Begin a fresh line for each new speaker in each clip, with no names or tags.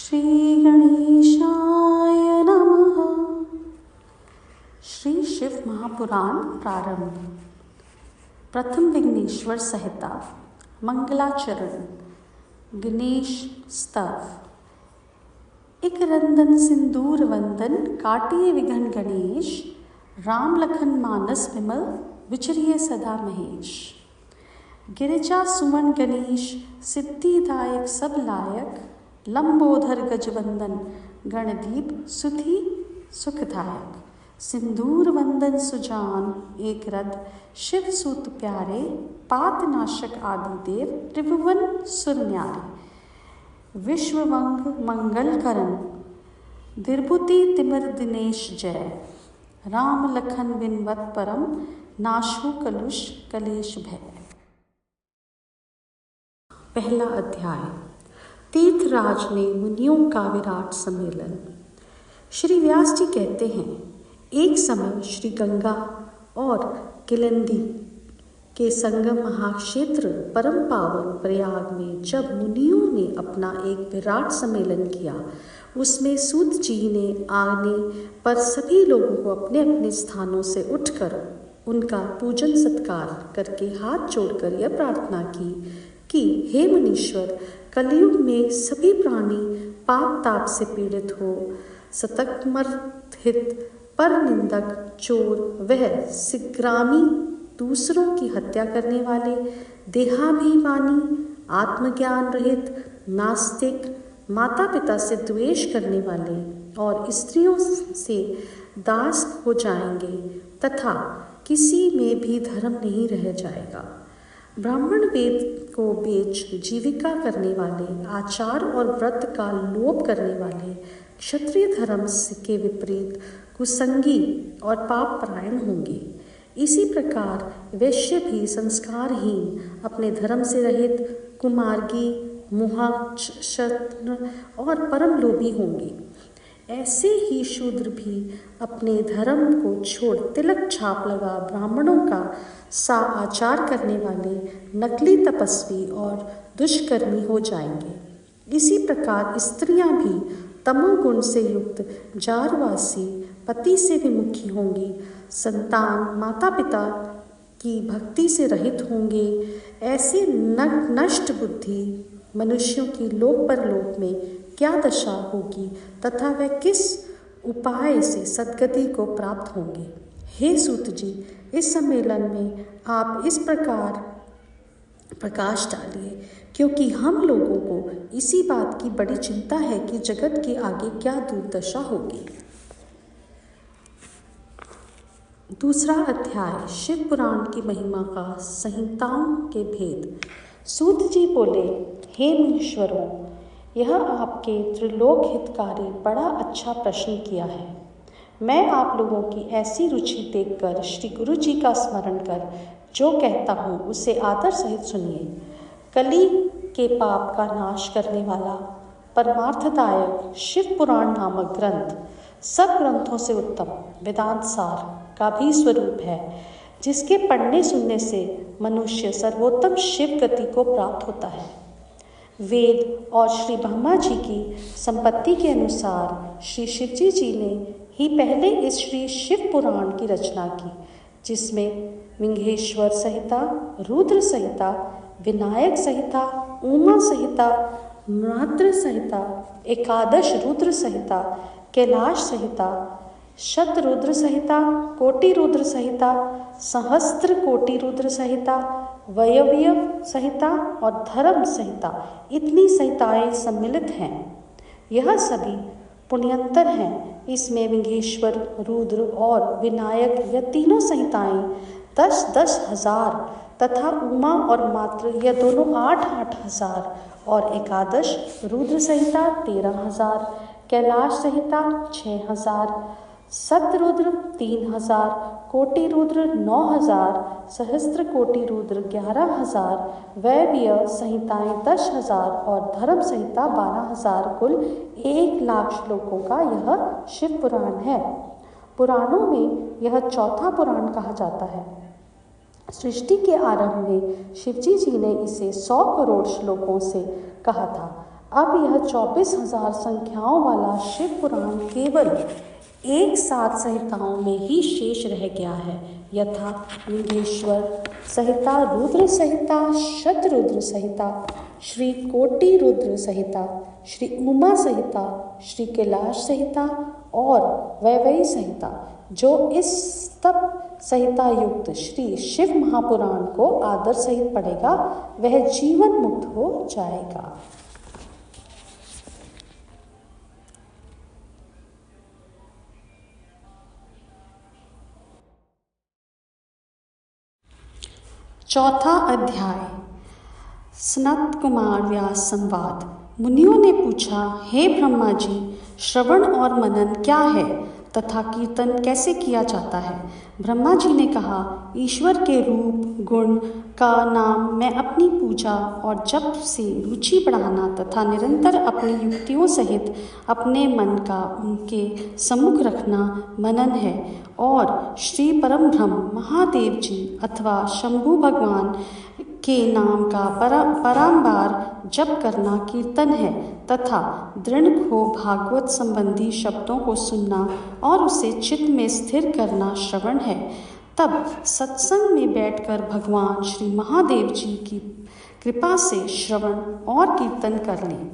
श्री गणेशाय नमः। श्री शिव महापुराण प्रारंभ। प्रथम विघ्नेश्वर संहिता मंगलाचरण। गणेश स्तव। इक रंदन सिंदूर वंदन काटिए विघन गणेश, राम लखन मानस विमल विचरिए सदा महेश। गिरिजा सुमन गणेश सिद्धिदायक सब लायक, लंबोधर गजवंदन गणदीप सुधि सुखदायक। सिंदूर वंदन सुजान एक रथ शिव सूत प्यारे, पातनाशक आदि देव त्रिभुवन सुर न्यारे। विश्ववंग मंगल करण दिर्बुति तिमिर दिनेश जय, राम लखन विनवत परम नाशु कलुष कलेश भय। पहला अध्याय। तीर्थराज ने मुनियों का विराट सम्मेलन। श्री व्यास जी कहते हैं, एक समय श्री गंगा और किलिंदी के संगम महाक्षेत्र परम पावन प्रयाग में जब मुनियों ने अपना एक विराट सम्मेलन किया, उसमें सूत जी ने आने पर सभी लोगों को अपने अपने स्थानों से उठकर उनका पूजन सत्कार करके हाथ जोड़कर यह प्रार्थना की कि हे मुनीश्वर, कलयुग में सभी प्राणी पाप ताप से पीड़ित हो, सतकमर्थित पर निंदक चोर वह सिग्रामी, दूसरों की हत्या करने वाले, देहाभिमानी, आत्मज्ञान रहित, नास्तिक, माता पिता से द्वेष करने वाले और स्त्रियों से दास हो जाएंगे तथा किसी में भी धर्म नहीं रह जाएगा। ब्राह्मण वेद को बेच जीविका करने वाले, आचार और व्रत का लोप करने वाले, क्षत्रिय धर्म के विपरीत कुसंगी और पाप परायण होंगे। इसी प्रकार वैश्य भी संस्कारहीन, अपने धर्म से रहित, कुमार्गी, मुहाच्छन्न और परम लोभी होंगे। ऐसे ही शूद्र भी अपने धर्म को छोड़ तिलक छाप लगा ब्राह्मणों का सा आचार करने वाले नकली तपस्वी और दुष्कर्मी हो जाएंगे। इसी प्रकार स्त्रियां भी तमोगुण से युक्त, जारवासी, पति से विमुखी होंगी, संतान माता पिता की भक्ति से रहित होंगे। ऐसे नष्ट बुद्धि मनुष्यों की लोक परलोक में क्या दशा होगी तथा वह किस उपाय से सद्गति को प्राप्त होंगे। हे सूत जी, इस सम्मेलन में आप इस प्रकार प्रकाश डालिए, क्योंकि हम लोगों को इसी बात की बड़ी चिंता है कि जगत के आगे क्या दुर्दशा होगी। दूसरा अध्याय। शिव पुराण की महिमा का संहिताओं के भेद। सूत जी बोले, हे मुनीश्वरों, यह आपके त्रिलोक हितकारी बड़ा अच्छा प्रश्न किया है। मैं आप लोगों की ऐसी रुचि देखकर श्री गुरु जी का स्मरण कर जो कहता हूँ उसे आदर सहित सुनिए। कली के पाप का नाश करने वाला परमार्थदायक शिव पुराण नामक ग्रंथ सब ग्रंथों से उत्तम वेदांत सार का भी स्वरूप है, जिसके पढ़ने सुनने से मनुष्य सर्वोत्तम शिव गति को प्राप्त होता है। वेद और श्री ब्रह्मा जी की संपत्ति के अनुसार श्री शिवजी जी ने ही पहले इस श्री शिव पुराण की रचना की, जिसमें विंघेश्वर संहिता, रुद्र संहिता, विनायक संहिता, उमा संहिता, मातृ संहिता, एकादश रुद्र संहिता, कैलाश संहिता, शतरुद्र संहिता, कोटि रुद्र संहिता, सहस्त्र कोटि रुद्र संहिता, वयव्य संहिता और धर्म संहिता, इतनी संहिताएं सम्मिलित हैं। यह सभी पुण्यंतर हैं। इसमें विंघेश्वर, रुद्र और विनायक यह तीनों संहिताएं 10-10 हजार तथा उमा और मातृ यह दोनों 8-8 हजार और एकादश रुद्र संहिता 13,000, कैलाश संहिता 6,000, शतरुद्र 3,000, कोटि रुद्र 9,000, सहस्त्र कोटि रुद्र 11,000, वैव्य संहिताएं 10,000 और धर्म संहिता 12,000, कुल 1,00,000 श्लोकों का यह शिव पुराण है। पुराणों में यह चौथा पुराण कहा जाता है। सृष्टि के आरंभ में शिवजी जी ने इसे 100 करोड़ श्लोकों से कहा था। अब यह 24,000 संख्याओं वाला शिव पुराण केवल एक सात संहिताओं में ही शेष रह गया है, यथा लिंगेश्वर संहिता, रुद्र संहिता, शतरुद्र संहिता, श्री कोटि रुद्र संहिता, श्री उमा संहिता, श्री कैलाश संहिता और वैवई संहिता। जो इस तप संहिता युक्त श्री शिव महापुराण को आदर सहित पढ़ेगा वह जीवन मुक्त हो जाएगा। चौथा अध्याय सनत कुमार व्यास संवाद। मुनियों ने पूछा, हे ब्रह्मा जी, श्रवण और मनन क्या है तथा कीर्तन कैसे किया जाता है? ब्रह्मा जी ने कहा, ईश्वर के रूप गुण का नाम मैं अपनी पूजा और जप से रुचि बढ़ाना तथा निरंतर अपनी युक्तियों सहित अपने मन का उनके सम्मुख रखना मनन है, और श्री परम ब्रह्म महादेव जी अथवा शंभु भगवान के नाम का बारंबार जप करना कीर्तन है, तथा दृढ़ हो भागवत संबंधी शब्दों को सुनना और उसे चित्त में स्थिर करना श्रवण है। तब सत्संग में बैठकर भगवान श्री महादेव जी की कृपा से श्रवण और कीर्तन कर लें,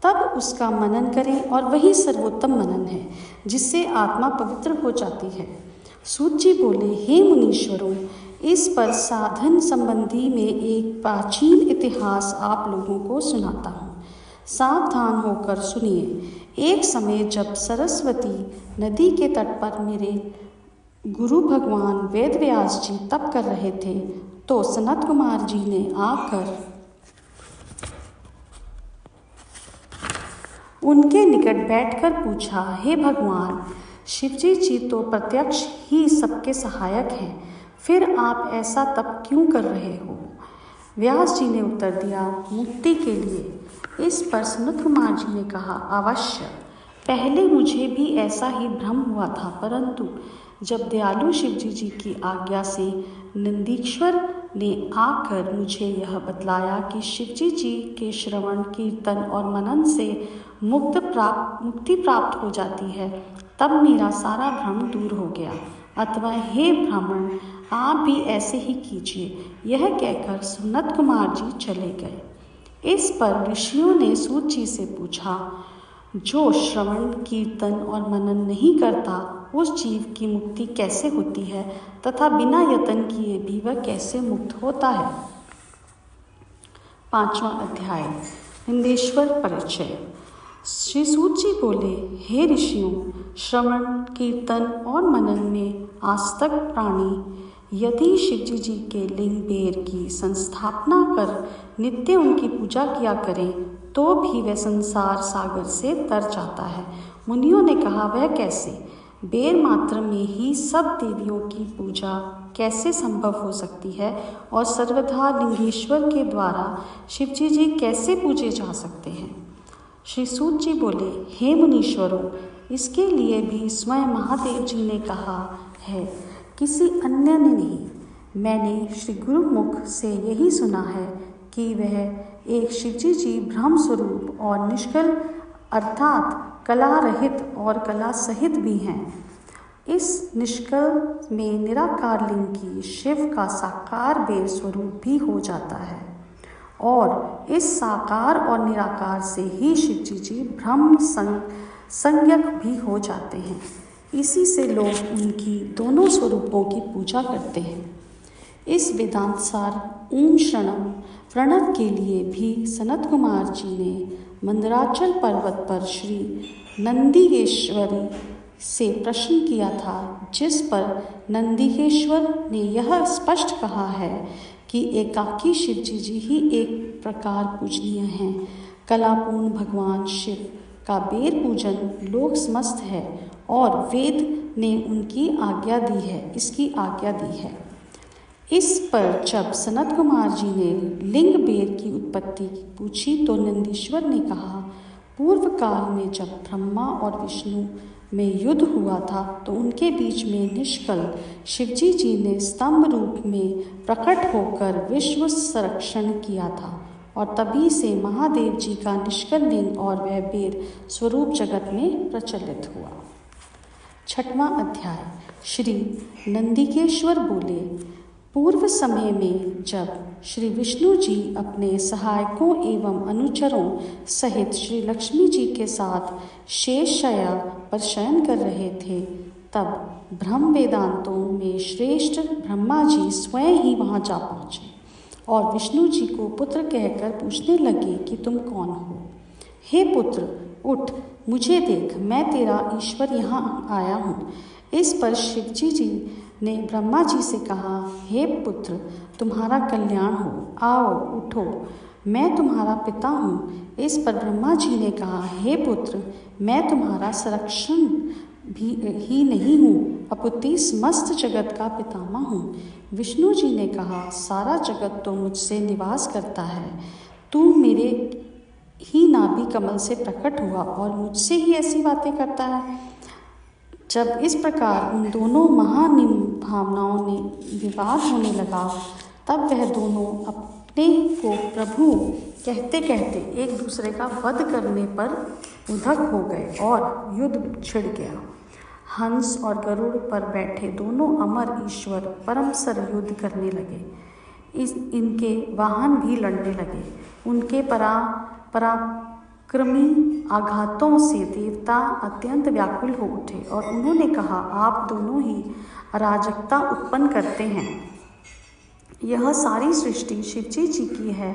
तब उसका मनन करें, और वही सर्वोत्तम मनन है जिससे आत्मा पवित्र हो जाती है। सूत जी बोले, हे मुनीश्वरों, इस पर साधन संबंधी में एक प्राचीन इतिहास आप लोगों को सुनाता हूँ, सावधान होकर सुनिए। एक समय जब सरस्वती नदी के तट पर मेरे गुरु भगवान वेद व्यास जी तप कर रहे थे, तो सनत कुमार जी ने आकर उनके निकट बैठकर पूछा, हे भगवान, शिवजी जी तो प्रत्यक्ष ही सबके सहायक हैं, फिर आप ऐसा तप क्यों कर रहे हो? व्यास जी ने उत्तर दिया, मुक्ति के लिए। इस पर सनत कुमार जी ने कहा, अवश्य, पहले मुझे भी ऐसा ही भ्रम हुआ था, परंतु जब दयालु शिवजी जी की आज्ञा से नंदीश्वर ने आकर मुझे यह बतलाया कि शिवजी जी के श्रवण कीर्तन और मनन से मुक्ति प्राप्त हो जाती है, तब मेरा सारा भ्रम दूर हो गया। अथवा हे ब्राह्मण, आप भी ऐसे ही कीजिए। यह कहकर सनत कुमार जी चले गए। इस पर ऋषियों ने सूत जी से पूछा, जो श्रवण कीर्तन और मनन नहीं करता उस जीव की मुक्ति कैसे होती है, तथा बिना यत्न किए भी वह कैसे मुक्त होता है? पांचवा अध्याय निंदेश्वर परिचय। श्री सूत जी बोले, हे ऋषियों, श्रवण कीर्तन और मनन में आसक्त प्राणी यदि शिवजी जी के लिंग बेर की संस्थापना कर नित्य उनकी पूजा किया करें तो भी वह संसार सागर से तर जाता है। मुनियों ने कहा, वह कैसे? बेर मात्र में ही सब देवियों की पूजा कैसे संभव हो सकती है, और सर्वथा लिंगेश्वर के द्वारा शिवजी जी कैसे पूजे जा सकते हैं? श्री सूत जी बोले, हे मुनीश्वरों, इसके लिए भी स्वयं महादेव जी ने कहा है, किसी अन्य ने नहीं। मैंने श्री गुरुमुख से यही सुना है कि वह एक शिवजी जी ब्रह्म स्वरूप और निष्कल अर्थात कला रहित और कला सहित भी हैं। इस निष्कल में निराकार लिंग की शिव का साकार बेर स्वरूप भी हो जाता है, और इस साकार और निराकार से ही शिवजी जी ब्रह्म संज्ञक भी हो जाते हैं। इसी से लोग उनकी दोनों स्वरूपों की पूजा करते हैं। इस वेदांतसार ओम शरणम प्रणव के लिए भी सनत कुमार जी ने मंदराचल पर्वत पर श्री नंदीकेश्वरी से प्रश्न किया था, जिस पर नंदीकेश्वर ने यह स्पष्ट कहा है कि एकाकी शिवजी जी ही एक प्रकार पूजनीय हैं। कलापूर्ण भगवान शिव का बेर पूजन लोक समस्त है, और वेद ने उनकी आज्ञा दी है, इसकी आज्ञा दी है। इस पर जब सनत कुमार जी ने लिंग बेर की उत्पत्ति पूछी तो नंदीश्वर ने कहा, पूर्व काल में जब ब्रह्मा और विष्णु में युद्ध हुआ था तो उनके बीच में निष्कल शिवजी जी ने स्तंभ रूप में प्रकट होकर विश्व संरक्षण किया था, और तभी से महादेव जी का निष्कल लिंग और वह बेर स्वरूप जगत में प्रचलित हुआ। 6वां अध्याय। श्री नंदिकेश्वर बोले, पूर्व समय में जब श्री विष्णु जी अपने सहायकों एवं अनुचरों सहित श्री लक्ष्मी जी के साथ शेषशय्या पर शयन कर रहे थे, तब ब्रह्म वेदांतों में श्रेष्ठ ब्रह्मा जी स्वयं ही वहां जा पहुँचे और विष्णु जी को पुत्र कहकर पूछने लगे कि तुम कौन हो। हे पुत्र, उठ, मुझे देख, मैं तेरा ईश्वर यहाँ आया हूँ। इस पर शिवजी जी ने ब्रह्मा जी से कहा, हे पुत्र, तुम्हारा कल्याण हो, आओ उठो, मैं तुम्हारा पिता हूँ। इस पर ब्रह्मा जी ने कहा, हे पुत्र, मैं तुम्हारा संरक्षण भी ही नहीं हूँ, अपितु समस्त जगत का पितामह हूँ। विष्णु जी ने कहा, सारा जगत तो मुझसे निवास करता है, तू मेरे ही नाभि कमल से प्रकट हुआ और मुझसे ही ऐसी बातें करता है। जब इस प्रकार उन दोनों महानिम भावनाओं में विवाद होने लगा, तब वह दोनों अपने को प्रभु कहते कहते एक दूसरे का वध करने पर उधक हो गए और युद्ध छिड़ गया। हंस और गरुड़ पर बैठे दोनों अमर ईश्वर परमसर युद्ध करने लगे। इनके वाहन भी लड़ने लगे। उनके पराक्रमी आघातों से देवता अत्यंत व्याकुल हो उठे और उन्होंने कहा, आप दोनों ही अराजकता उत्पन्न करते हैं। यह सारी सृष्टि शिवजी जी की है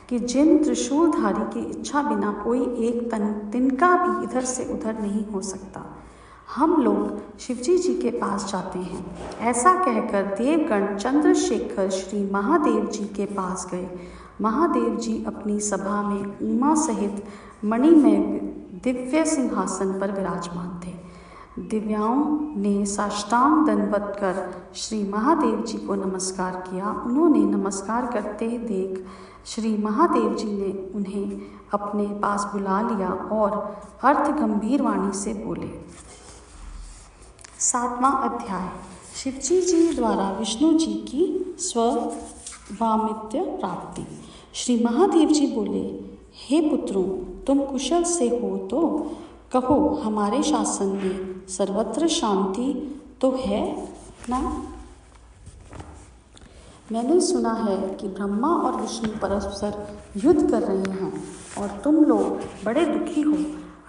कि जिन त्रिशूलधारी की इच्छा बिना कोई एक तिनका भी इधर से उधर नहीं हो सकता। हम लोग शिवजी जी के पास जाते हैं। ऐसा कहकर देवगण चंद्रशेखर श्री महादेव जी के पास गए। महादेव जी अपनी सभा में उमा सहित मणिमय दिव्य सिंहासन पर विराजमान थे। दिव्याओं ने साष्टांग दंडवत कर श्री महादेव जी को नमस्कार किया। उन्होंने नमस्कार करते देख श्री महादेव जी ने उन्हें अपने पास बुला लिया और अर्थ गंभीर वाणी से बोले। 7वां अध्याय। शिवजी जी द्वारा विष्णु जी की स्वामित्व प्राप्ति। श्री महादेव जी बोले, हे पुत्रों, तुम कुशल से हो तो कहो, हमारे शासन में सर्वत्र शांति तो है ना? मैंने सुना है कि ब्रह्मा और विष्णु परस्पर युद्ध कर रहे हैं और तुम लोग बड़े दुखी हो।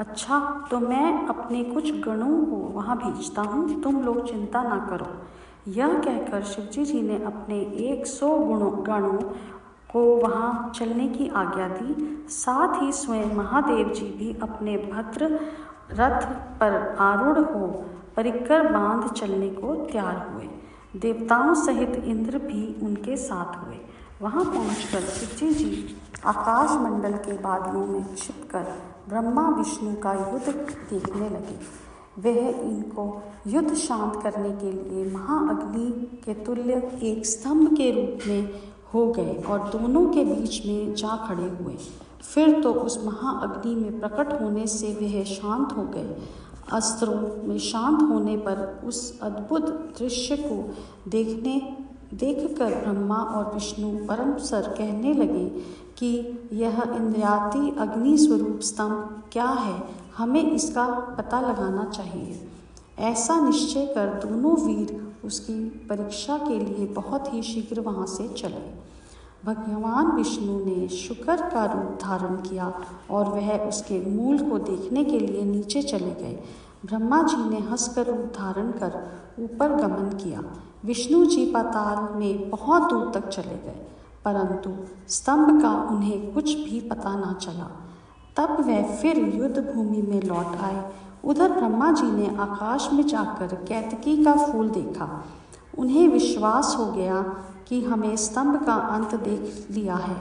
अच्छा, तो मैं अपने कुछ गणों को वहाँ भेजता हूँ, तुम लोग चिंता ना करो। यह कहकर शिवजी जी ने अपने 100 गणों को वहाँ चलने की आज्ञा दी। साथ ही स्वयं महादेव जी भी अपने भद्र रथ पर आरूढ़ हो परिकर बांध चलने को तैयार हुए। देवताओं सहित इंद्र भी उनके साथ हुए। वहाँ पहुंचकर शिवजी जी आकाश मंडल के बादलों में छिपकर ब्रह्मा विष्णु का युद्ध देखने लगे। वह इनको युद्ध शांत करने के लिए महाअग्नि के तुल्य एक स्तंभ के रूप में हो गए और दोनों के बीच में जा खड़े हुए। फिर तो उस महाअग्नि में प्रकट होने से वह शांत हो गए। अस्त्रों में शांत होने पर उस अद्भुत दृश्य को देखकर ब्रह्मा और विष्णु परमसर कहने लगे कि यह इंद्रियाती अग्नि स्वरूप स्तंभ क्या है, हमें इसका पता लगाना चाहिए। ऐसा निश्चय कर दोनों वीर उसकी परीक्षा के लिए बहुत ही शीघ्र वहाँ से चले। भगवान विष्णु ने शुकर का रूप धारण किया और वह उसके मूल को देखने के लिए नीचे चले गए। ब्रह्मा जी ने हंसकर रूप धारण कर ऊपर गमन किया। विष्णु जी पाताल में बहुत दूर तक चले गए, परंतु स्तंभ का उन्हें कुछ भी पता न चला। तब वह फिर युद्ध भूमि में लौट आए। उधर ब्रह्मा जी ने आकाश में जाकर केतकी का फूल देखा। उन्हें विश्वास हो गया कि हमें स्तंभ का अंत देख लिया है।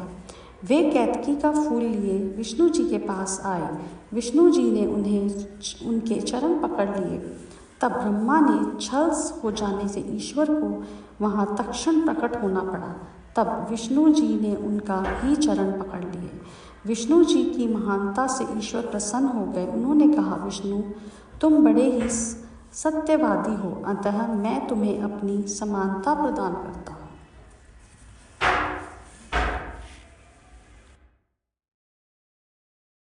वे केतकी का फूल लिए विष्णु जी के पास आए। विष्णु जी ने उनके चरण पकड़ लिए। तब ब्रह्मा ने छल हो जाने से ईश्वर को वहाँ तत्क्षण प्रकट होना पड़ा। तब विष्णु जी ने उनका ही चरण पकड़ लिए। विष्णु जी की महानता से ईश्वर प्रसन्न हो गए। उन्होंने कहा, विष्णु, तुम बड़े ही सत्यवादी हो, अतः मैं तुम्हें अपनी समानता प्रदान करता हूँ।